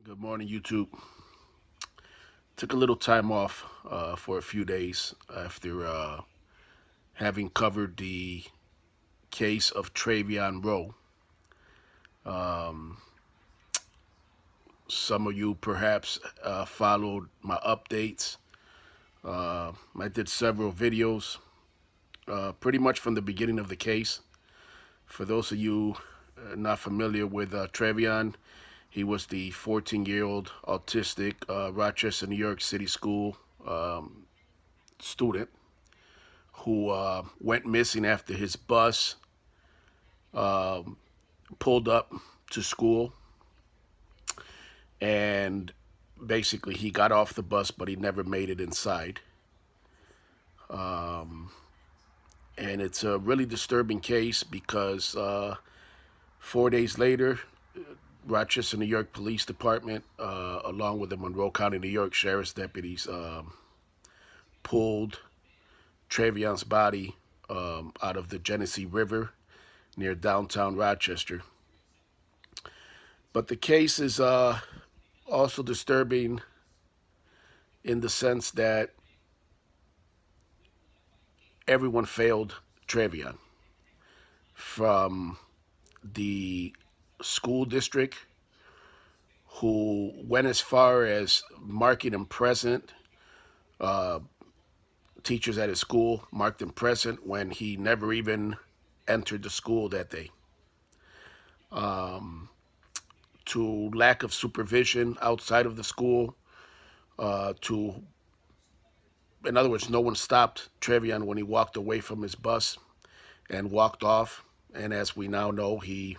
Good morning, YouTube. Took a little time off for a few days after having covered the case of Trevyan Rowe. Um, some of you perhaps followed my updates. I did several videos pretty much from the beginning of the case. For those of you not familiar with Trevyan, he was the 14-year-old autistic Rochester, New York City school student who went missing after his bus pulled up to school, and basically he got off the bus but he never made it inside. And it's a really disturbing case because 4 days later, Rochester, New York Police Department, along with the Monroe County, New York Sheriff's deputies, pulled Trevyan's body out of the Genesee River near downtown Rochester. But the case is also disturbing in the sense that everyone failed Trevyan, from the school district, who went as far as marking him present. Teachers at his school marked him present when he never even entered the school that day. To lack of supervision outside of the school, to, in other words, no one stopped Trevyan when he walked away from his bus and walked off. And as we now know, he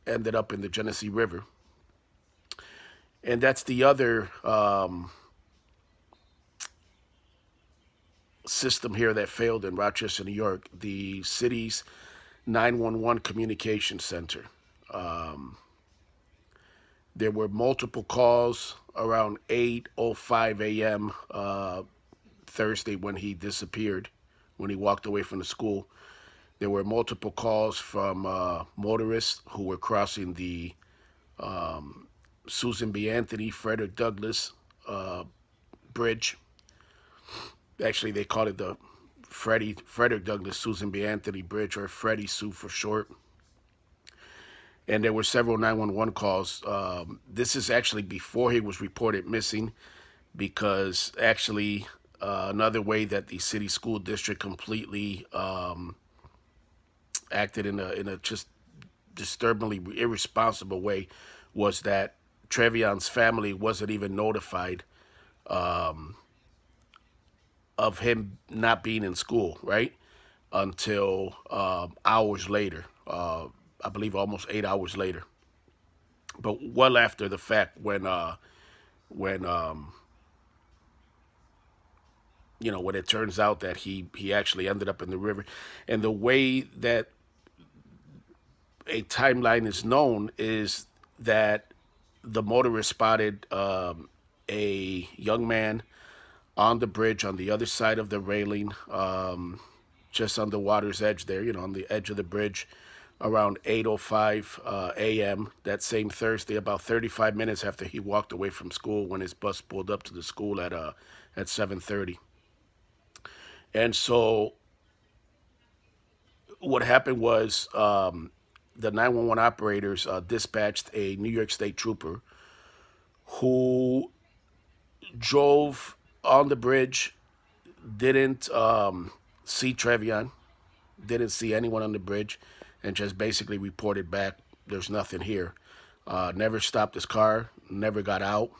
ended up in the Genesee River. And that's the other system here that failed in Rochester, New York, the city's 911 communication center. There were multiple calls around 8:05 a.m. Thursday when he disappeared, when he walked away from the school. There were multiple calls from motorists who were crossing the Susan B. Anthony, Frederick Douglass bridge. Actually, they call it the Frederick Douglass Susan B. Anthony Bridge, or Freddie Sue for short. And there were several 911 calls. This is actually before he was reported missing, because actually another way that the city school district completely acted in a just disturbingly irresponsible way was that Trevyan's family wasn't even notified of him not being in school, right? Until hours later, I believe almost 8 hours later. But well after the fact, when when it turns out that he actually ended up in the river. And the way that a timeline is known is that the motorist spotted a young man on the bridge on the other side of the railing, just on the water's edge there, on the edge of the bridge, around 8:05 a.m. that same Thursday, about 35 minutes after he walked away from school, when his bus pulled up to the school at 7:30. And so what happened was the 911 operators dispatched a New York State trooper who drove on the bridge, didn't see Trevyan, didn't see anyone on the bridge, and just basically reported back, there's nothing here. Never stopped his car, never got out.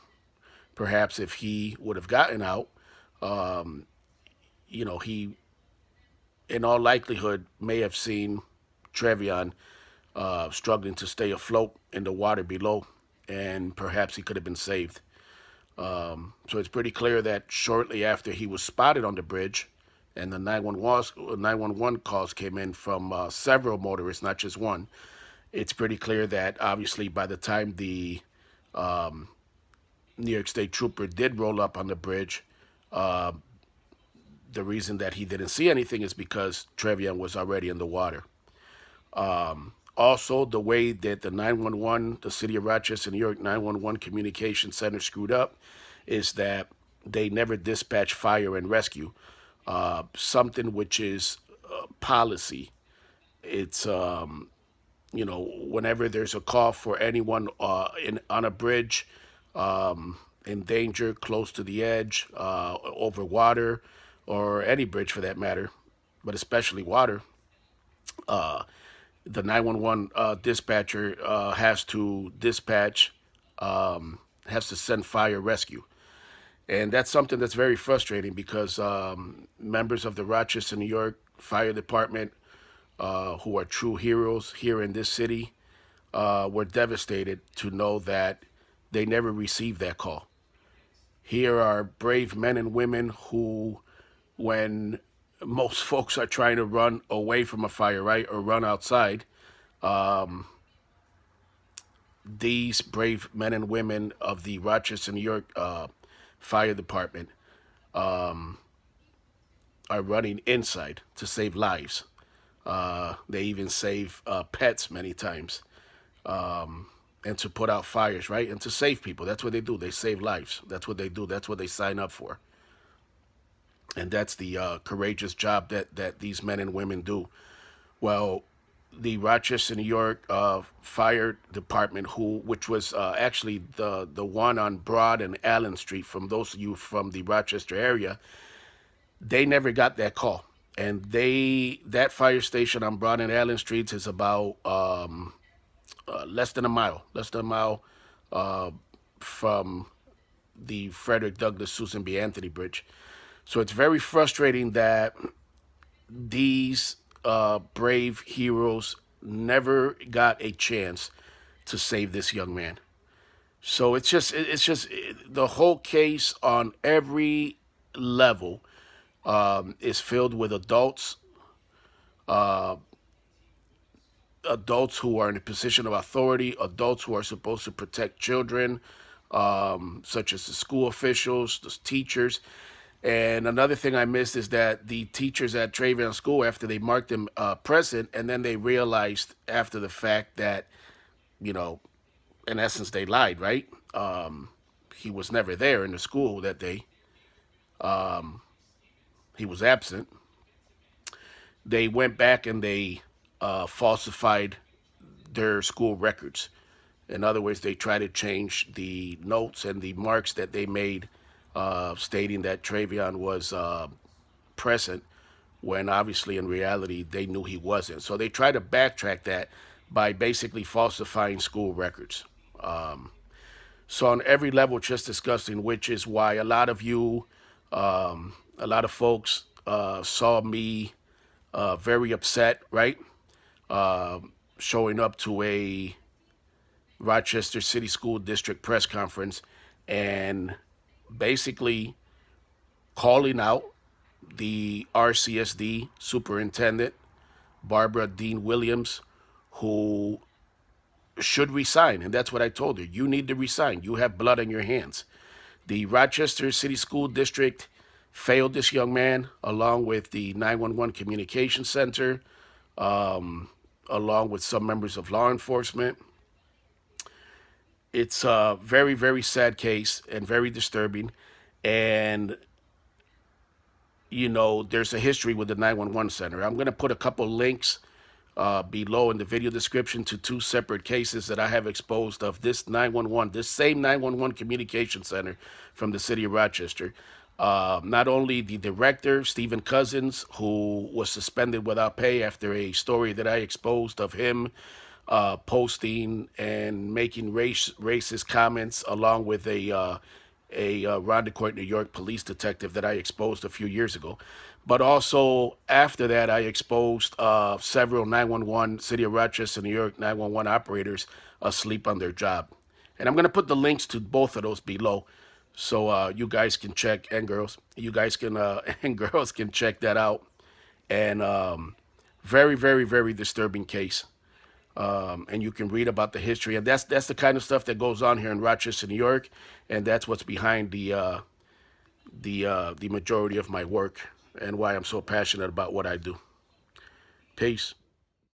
Perhaps if he would have gotten out, he, in all likelihood, may have seen Trevyan struggling to stay afloat in the water below, and perhaps he could have been saved. So it's pretty clear that shortly after he was spotted on the bridge, and the 911 calls came in from several motorists, not just one, it's pretty clear that obviously by the time the New York State trooper did roll up on the bridge, the reason that he didn't see anything is because Trevyan was already in the water. Also, the way that the 911, the City of Rochester, New York 911 Communication Center screwed up is that they never dispatch fire and rescue, something which is policy. It's whenever there's a call for anyone on a bridge, in danger, close to the edge, over water, or any bridge for that matter, but especially water, the 911 dispatcher has to dispatch, has to send fire rescue. And that's something that's very frustrating because members of the Rochester, New York Fire Department, who are true heroes here in this city, were devastated to know that they never received that call. Here are brave men and women who, when most folks are trying to run away from a fire, right, or run outside, these brave men and women of the Rochester, New York Fire Department are running inside to save lives. They even save pets many times, and to put out fires, right? And to save people. That's what they do. They save lives. That's what they do. That's what they sign up for. And that's the courageous job that these men and women do. Well, the Rochester, New York Fire Department, which was actually the one on Broad and Allen Street, from those of you from the Rochester area, they never got that call. And that fire station on Broad and Allen Streets is about less than a mile from the Frederick Douglass Susan B. Anthony Bridge. So it's very frustrating that these brave heroes never got a chance to save this young man. So it's just the whole case on every level is filled with adults who are in a position of authority, adults who are supposed to protect children, such as the school officials, the teachers. And another thing I missed is that the teachers at Trevyan School, after they marked him present, and then they realized after the fact that, in essence, they lied, right? He was never there in the school that day. He was absent. They went back and they falsified their school records. In other words, they tried to change the notes and the marks that they made, stating that Trevyan was present, when obviously in reality they knew he wasn't. So they tried to backtrack that by basically falsifying school records. So on every level, just disgusting, which is why a lot of you, a lot of folks saw me very upset, right? Showing up to a Rochester City School District press conference and basically calling out the RCSD superintendent, Barbara Dean Williams, who should resign. And that's what I told her. You need to resign. You have blood on your hands. The Rochester City School District failed this young man, along with the 911 Communication Center, along with some members of law enforcement. It's a very, very sad case and very disturbing. And, there's a history with the 911 Center. I'm going to put a couple links below in the video description to two separate cases that I have exposed of this same 911 Communication Center from the city of Rochester. Not only the director, Stephen Cousins, who was suspended without pay after a story that I exposed of him posting and making racist comments, along with a Rondecourt, New York police detective that I exposed a few years ago. But also after that, I exposed several 911, City of Rochester, New York 911 operators asleep on their job. And I'm going to put the links to both of those below, so you guys can check, and girls, you guys can and girls can check that out. And very, very, very disturbing case. And you can read about the history, and that's the kind of stuff that goes on here in Rochester, New York, and that's what's behind the majority of my work and why I'm so passionate about what I do. Peace.